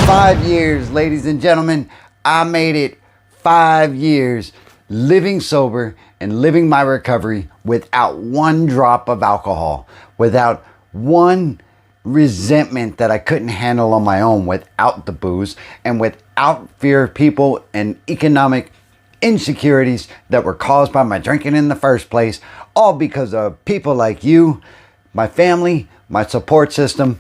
5 years, ladies and gentlemen. I made it 5 years living sober and living my recovery without one drop of alcohol, without one resentment that I couldn't handle on my own without the booze, and without fear of people and economic insecurities that were caused by my drinking in the first place, all because of people like you, my family, my support system,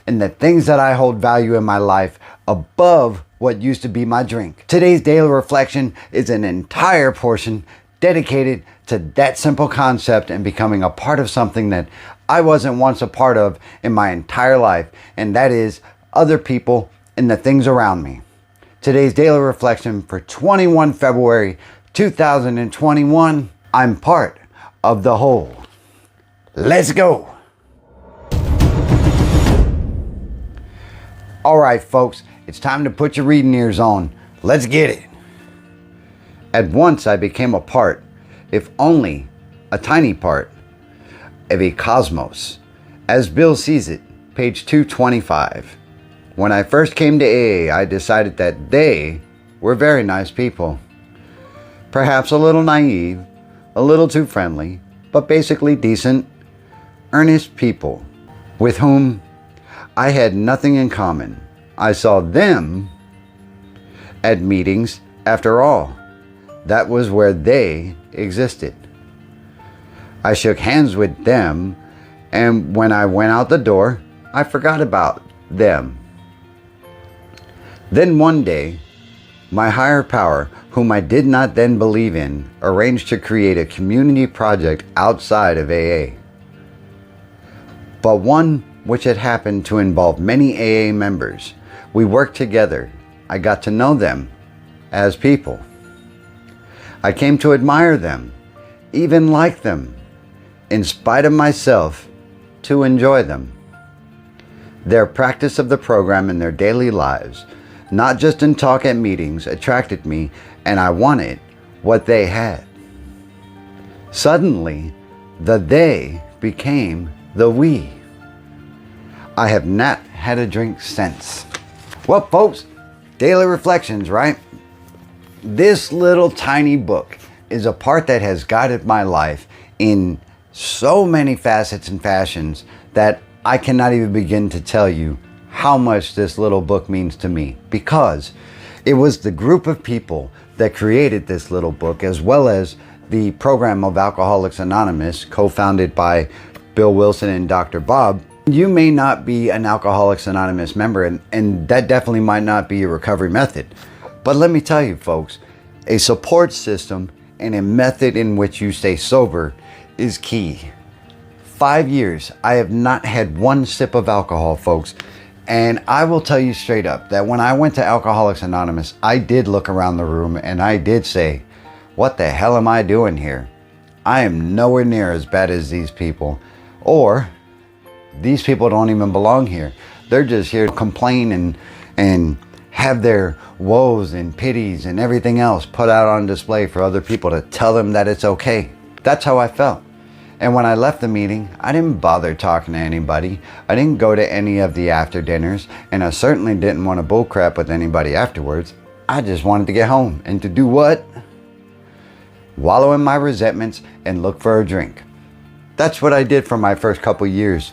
and the things that I hold value in my life above what used to be my drink. Today's daily reflection is an entire portion dedicated to that simple concept and becoming a part of something that I wasn't once a part of in my entire life, and that is other people and the things around me. Today's daily reflection for 21 February 2021, I'm part of the whole. Let's go. All right, folks, it's time to put your reading ears on. Let's get it. At once I became a part, if only a tiny part, of a cosmos. As Bill sees it, page 225. When I first came to AA, I decided that they were very nice people. Perhaps a little naive, a little too friendly, but basically decent, earnest people with whom I had nothing in common. I saw them at meetings. After all, that was where they existed. I shook hands with them, and when I went out the door, I forgot about them. Then one day, my higher power, whom I did not then believe in, arranged to create a community project outside of AA, but one which had happened to involve many AA members. We worked together. I got to know them as people. I came to admire them, even like them, in spite of myself, to enjoy them. Their practice of the program in their daily lives, not just in talk at meetings, attracted me, and I wanted what they had. Suddenly, the they became the we. I have not had a drink since. Well, folks, daily reflections, right? This little tiny book is a part that has guided my life in so many facets and fashions that I cannot even begin to tell you how much this little book means to me, because it was the group of people that created this little book, as well as the program of Alcoholics Anonymous, co-founded by Bill Wilson and Dr. Bob. You may not be an Alcoholics Anonymous member, and that definitely might not be your recovery method. But let me tell you, folks, a support system and a method in which you stay sober is key. 5 years, I have not had one sip of alcohol, folks. And I will tell you straight up that when I went to Alcoholics Anonymous, I did look around the room and I did say, what the hell am I doing here? I am nowhere near as bad as these people, or these people don't even belong here. They're just here to complain and have their woes and pities and everything else put out on display for other people to tell them that it's okay. That's how I felt. And when I left the meeting, I didn't bother talking to anybody. I didn't go to any of the after dinners, and I certainly didn't want to bullcrap with anybody afterwards. I just wanted to get home and to do what? Wallow in my resentments and look for a drink. That's what I did for my first couple years,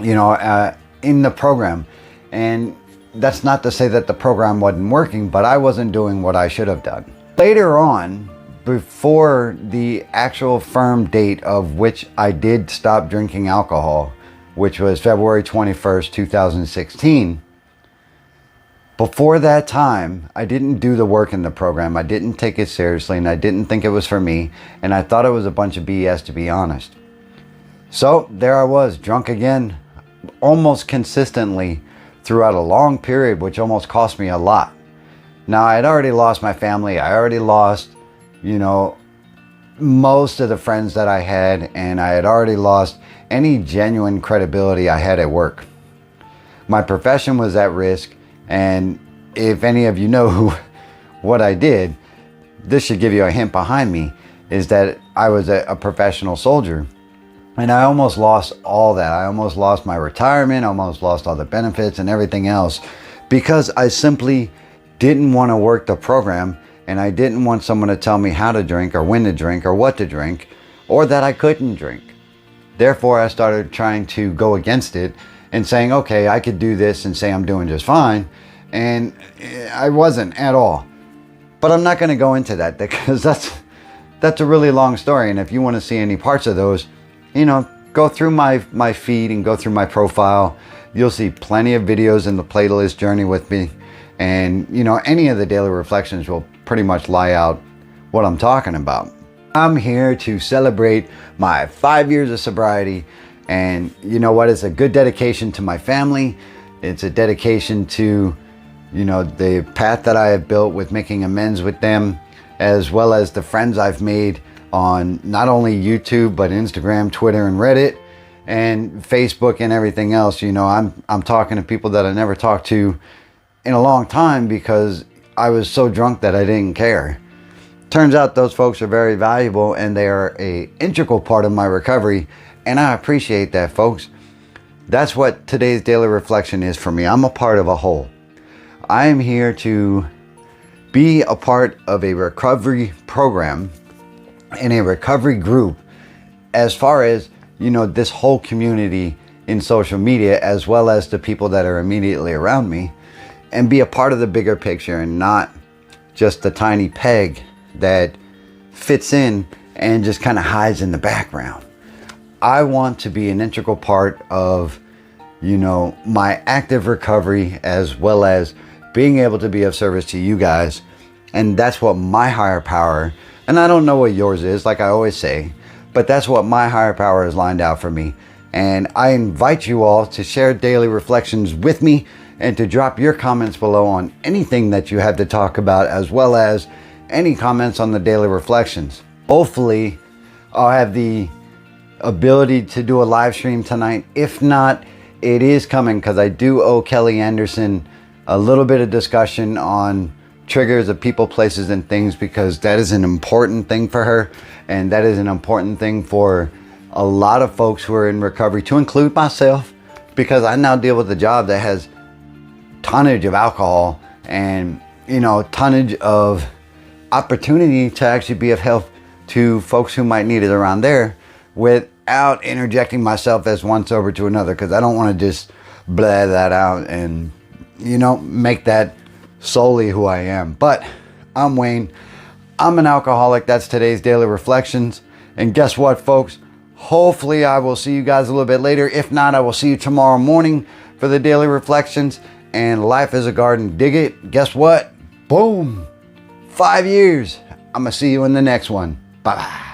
in the program. And that's not to say that the program wasn't working, but I wasn't doing what I should have done. Later on, before the actual firm date of which I did stop drinking alcohol, which was February 21st, 2016, before that time, I didn't do the work in the program. I didn't take it seriously, and I didn't think it was for me, and I thought it was a bunch of BS, to be honest. So there I was, drunk again, almost consistently throughout a long period, which almost cost me a lot. Now, I had already lost my family. I already lost, most of the friends that I had, and I had already lost any genuine credibility I had at work. My profession was at risk, and if any of you know what I did, this should give you a hint behind me, is that I was a professional soldier. And I almost lost all that. I almost lost my retirement, almost lost all the benefits and everything else because I simply didn't want to work the program, and I didn't want someone to tell me how to drink or when to drink or what to drink, or that I couldn't drink. Therefore, I started trying to go against it and saying, okay, I could do this and say I'm doing just fine. And I wasn't at all. But I'm not going to go into that because that's a really long story. And if you want to see any parts of those, go through my feed and go through my profile. You'll see plenty of videos in the playlist Journey with me. And, any of the daily reflections will pretty much lie out what I'm talking about. I'm here to celebrate my 5 years of sobriety. And you know what? It's a good dedication to my family. It's a dedication to, the path that I have built with making amends with them, as well as the friends I've made on not only YouTube, but Instagram, Twitter, and Reddit, and Facebook and everything else. I'm talking to people that I never talked to in a long time because I was so drunk that I didn't care. Turns out those folks are very valuable, and they are an integral part of my recovery, and I appreciate that, folks. That's what today's daily reflection is for me. I'm a part of a whole. I am here to be a part of a recovery program and a recovery group, as far as, this whole community in social media, as well as the people that are immediately around me, and be a part of the bigger picture and not just the tiny peg that fits in and just kind of hides in the background. I want to be an integral part of, my active recovery, as well as being able to be of service to you guys. And that's what my higher power, and I don't know what yours is, like I always say, but that's what my higher power has lined out for me. And I invite you all to share daily reflections with me and to drop your comments below on anything that you have to talk about, as well as any comments on the daily reflections. Hopefully, I'll have the ability to do a live stream tonight. If not, it is coming, because I do owe Kelly Anderson a little bit of discussion on triggers of people, places, and things, because that is an important thing for her, and that is an important thing for a lot of folks who are in recovery, to include myself, because I now deal with a job that has tonnage of alcohol and tonnage of opportunity to actually be of help to folks who might need it around there, without interjecting myself as one sober to another, because I don't want to just blah that out and make that solely who I am. But I'm Wayne. I'm an alcoholic. That's today's daily reflections. And guess what, folks? Hopefully I will see you guys a little bit later. If not, I will see you tomorrow morning for the daily reflections. And life is a garden. Dig it. Guess what? Boom. 5 years. I'm going to see you in the next one. Bye-bye.